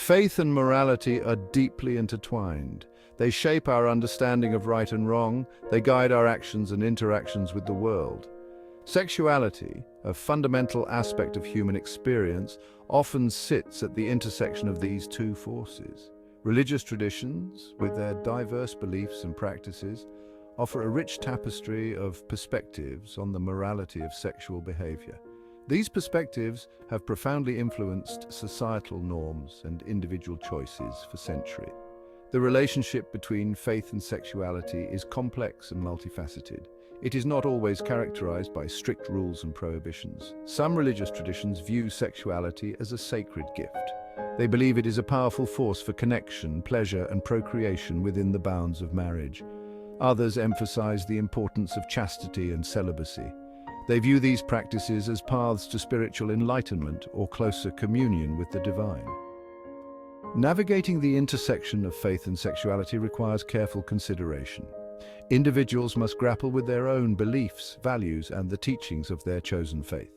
Faith and morality are deeply intertwined. They shape our understanding of right and wrong, they guide our actions and interactions with the world. Sexuality, a fundamental aspect of human experience, often sits at the intersection of these two forces. Religious traditions, with their diverse beliefs and practices, offer a rich tapestry of perspectives on the morality of sexual behavior. These perspectives have profoundly influenced societal norms and individual choices for centuries. The relationship between faith and sexuality is complex and multifaceted. It is not always characterized by strict rules and prohibitions. Some religious traditions view sexuality as a sacred gift. They believe it is a powerful force for connection, pleasure, and procreation within the bounds of marriage. Others emphasize the importance of chastity and celibacy. They view these practices as paths to spiritual enlightenment or closer communion with the divine. Navigating the intersection of faith and sexuality requires careful consideration. Individuals must grapple with their own beliefs, values, and the teachings of their chosen faith.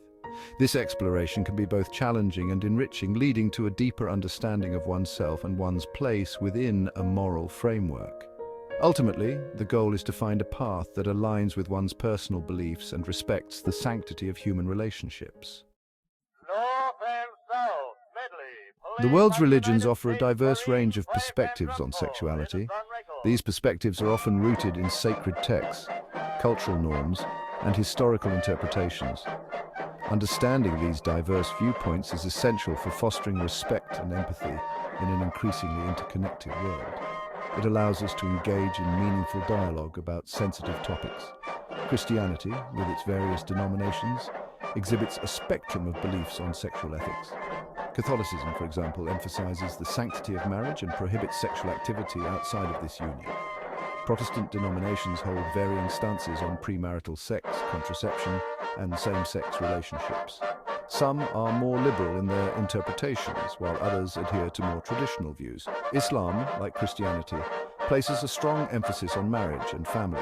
This exploration can be both challenging and enriching, leading to a deeper understanding of oneself and one's place within a moral framework. Ultimately, the goal is to find a path that aligns with one's personal beliefs and respects the sanctity of human relationships. The world's religions offer a diverse range of perspectives on sexuality. These perspectives are often rooted in sacred texts, cultural norms, and historical interpretations. Understanding these diverse viewpoints is essential for fostering respect and empathy in an increasingly interconnected world. It allows us to engage in meaningful dialogue about sensitive topics. Christianity, with its various denominations, exhibits a spectrum of beliefs on sexual ethics. Catholicism, for example, emphasizes the sanctity of marriage and prohibits sexual activity outside of this union. Protestant denominations hold varying stances on premarital sex, contraception, and same-sex relationships. Some are more liberal in their interpretations, while others adhere to more traditional views. Islam, like Christianity, places a strong emphasis on marriage and family.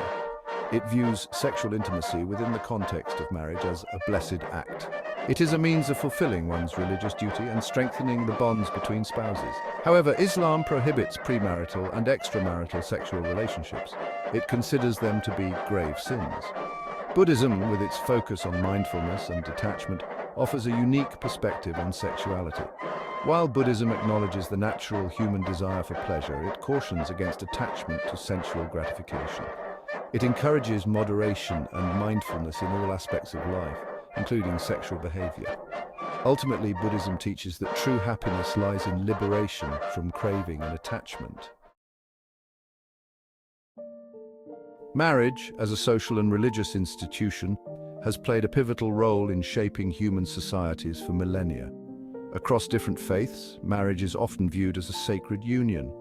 It views sexual intimacy within the context of marriage as a blessed act. It is a means of fulfilling one's religious duty and strengthening the bonds between spouses. However, Islam prohibits premarital and extramarital sexual relationships. It considers them to be grave sins. Buddhism, with its focus on mindfulness and detachment, offers a unique perspective on sexuality. While Buddhism acknowledges the natural human desire for pleasure, it cautions against attachment to sensual gratification. It encourages moderation and mindfulness in all aspects of life, including sexual behavior. Ultimately, Buddhism teaches that true happiness lies in liberation from craving and attachment. Marriage, as a social and religious institution, has played a pivotal role in shaping human societies for millennia. Across different faiths, marriage is often viewed as a sacred union.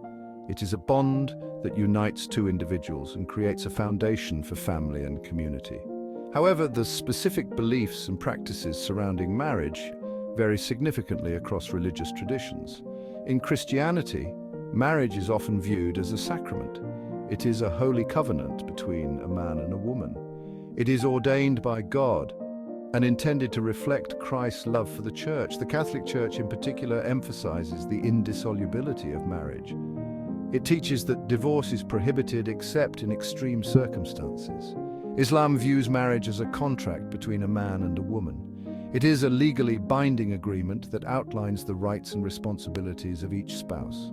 It is a bond that unites two individuals and creates a foundation for family and community. However, the specific beliefs and practices surrounding marriage vary significantly across religious traditions. In Christianity, marriage is often viewed as a sacrament. It is a holy covenant between a man and a woman. It is ordained by God and intended to reflect Christ's love for the Church. The Catholic Church in particular emphasizes the indissolubility of marriage. It teaches that divorce is prohibited except in extreme circumstances. Islam views marriage as a contract between a man and a woman. It is a legally binding agreement that outlines the rights and responsibilities of each spouse.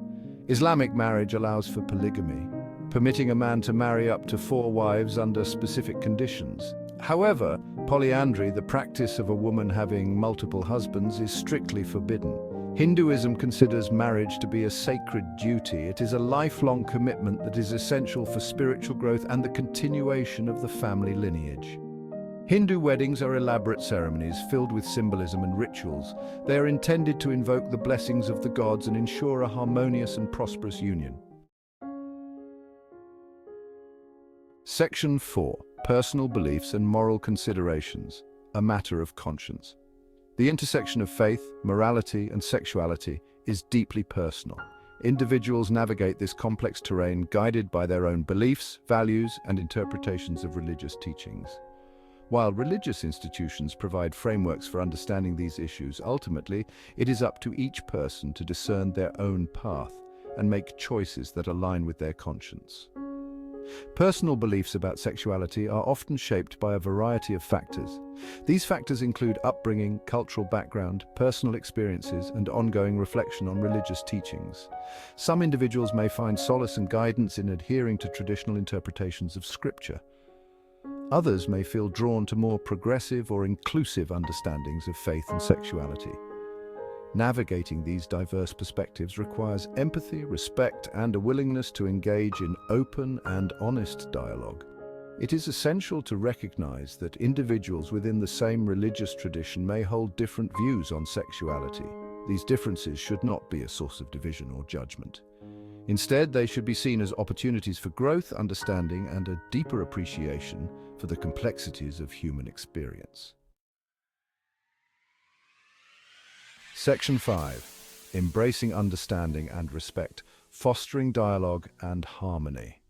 Islamic marriage allows for polygamy, permitting a man to marry up to 4 wives under specific conditions. However, polyandry, the practice of a woman having multiple husbands, is strictly forbidden. Hinduism considers marriage to be a sacred duty. It is a lifelong commitment that is essential for spiritual growth and the continuation of the family lineage. Hindu weddings are elaborate ceremonies filled with symbolism and rituals. They are intended to invoke the blessings of the gods and ensure a harmonious and prosperous union. Section 4. Personal beliefs and moral considerations, a matter of conscience. The intersection of faith, morality, and sexuality is deeply personal. Individuals navigate this complex terrain guided by their own beliefs, values, and interpretations of religious teachings. While religious institutions provide frameworks for understanding these issues, ultimately, it is up to each person to discern their own path and make choices that align with their conscience. Personal beliefs about sexuality are often shaped by a variety of factors. These factors include upbringing, cultural background, personal experiences, and ongoing reflection on religious teachings. Some individuals may find solace and guidance in adhering to traditional interpretations of Scripture. Others may feel drawn to more progressive or inclusive understandings of faith and sexuality. Navigating these diverse perspectives requires empathy, respect, and a willingness to engage in open and honest dialogue. It is essential to recognize that individuals within the same religious tradition may hold different views on sexuality. These differences should not be a source of division or judgment. Instead, they should be seen as opportunities for growth, understanding, and a deeper appreciation for the complexities of human experience. Section 5. Embracing understanding and respect, fostering dialogue and harmony.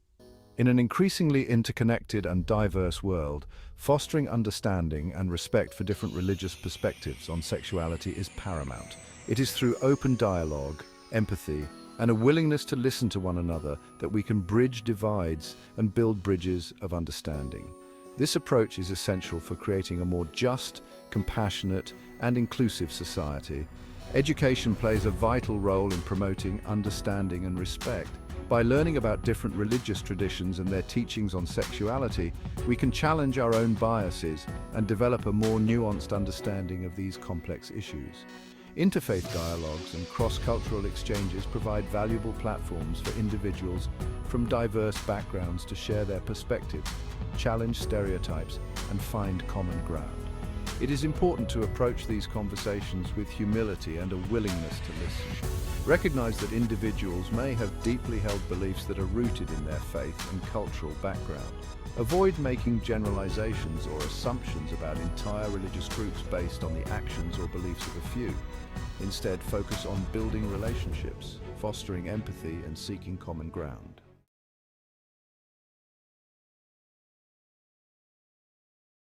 In an increasingly interconnected and diverse world, fostering understanding and respect for different religious perspectives on sexuality is paramount. It is through open dialogue, empathy, and a willingness to listen to one another that we can bridge divides and build bridges of understanding. This approach is essential for creating a more just, compassionate, and inclusive society. Education plays a vital role in promoting understanding and respect. By learning about different religious traditions and their teachings on sexuality, we can challenge our own biases and develop a more nuanced understanding of these complex issues. Interfaith dialogues and cross-cultural exchanges provide valuable platforms for individuals from diverse backgrounds to share their perspectives, challenge stereotypes, and find common ground. It is important to approach these conversations with humility and a willingness to listen. Recognize that individuals may have deeply held beliefs that are rooted in their faith and cultural background. Avoid making generalizations or assumptions about entire religious groups based on the actions or beliefs of a few. Instead, focus on building relationships, fostering empathy, and seeking common ground.